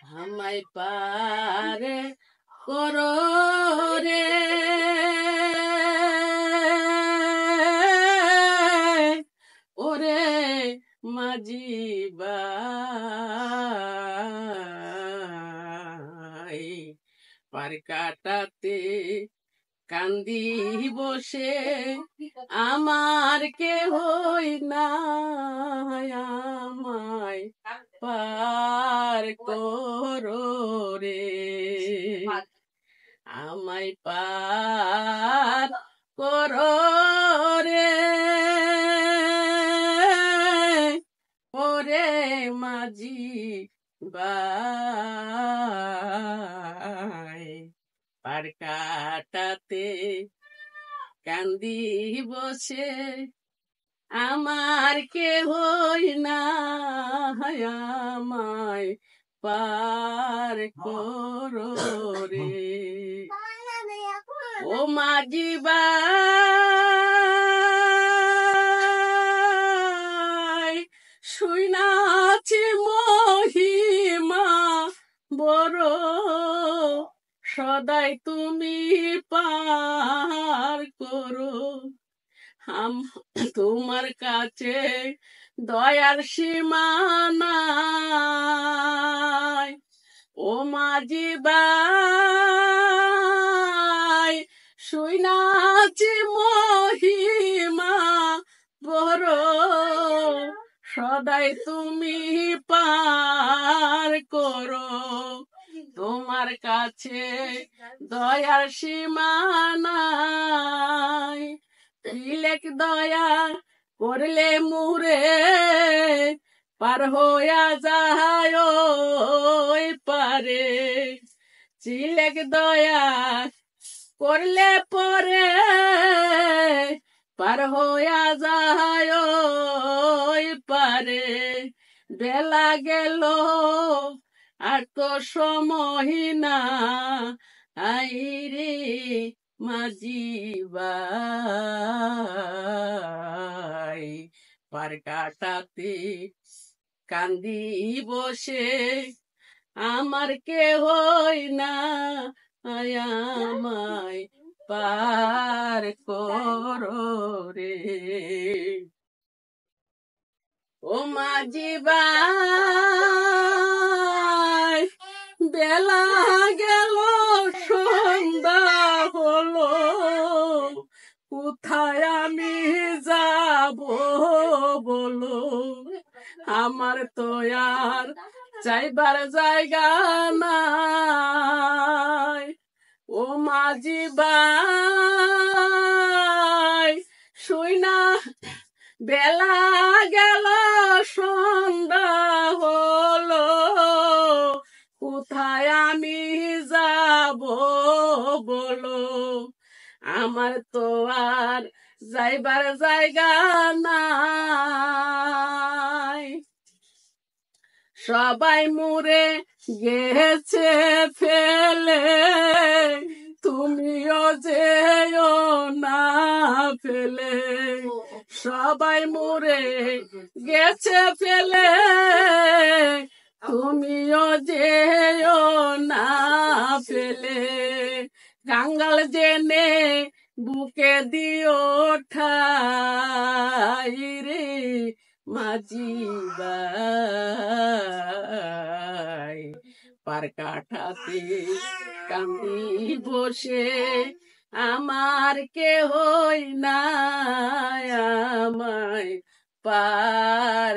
আমায় পার করো রে ওরে মাঝি ভাই, পার কাটাতে কান্দি বসে আমার কেহই নাই, আমায় পার করো রে, আমায় পার করো রে ওরে মাঝি ভাই, পার কাটাতে কান্দি বসে আমার কেহই নাই, আমায় পার করো রে। ও মাঝি ভাই, শুনাছি মহিমা বড়, সদাই তুমি পার করো, তোমার কাছে দয়ার সীমা নাই। ও মাঝি ভাই, শুনাছি মহিমা বড়, সদাই তুমি পার করো, তোমার কাছে দয়ার সীমা নাই। তিলেক দয়া করলে মুরে পার হইয়া যায় ওই পারে, চিলেক দয়া করলে পরে পার হইয়া যায় ওই পারে। বেলা গেল আর তো সময় না, আইরে মাঝি ভাই, পার কাটাতে কান্দি বসে আমার কেহই না, আমায় পার করো রে। ও মাঝি ভাই, বেলা গেল সন্ধ্যা হলো, কোথায় আমি যাব বলো, আমার তো আর যাইবার জায়গা নাই। ও মাঝি ভাই, শুইনা বেলা গেল সন্ধ্যা হলো, কোথায় আমি যাব বলো, আমার তো আর যাইবার জায়গা নাই। সবাই মুরে গেছে ফেলে, তুমিও যেও না ফেলে, সবাই মুরে গেছে ফেলে, তুমিও যেও না ফেলে, কাঙ্গাল জেনে বুকে দিও ঠাই রে মাঝি ভাই, পার কাটাতে কান্দি বসে আমার কেহই নাই, আমায় পার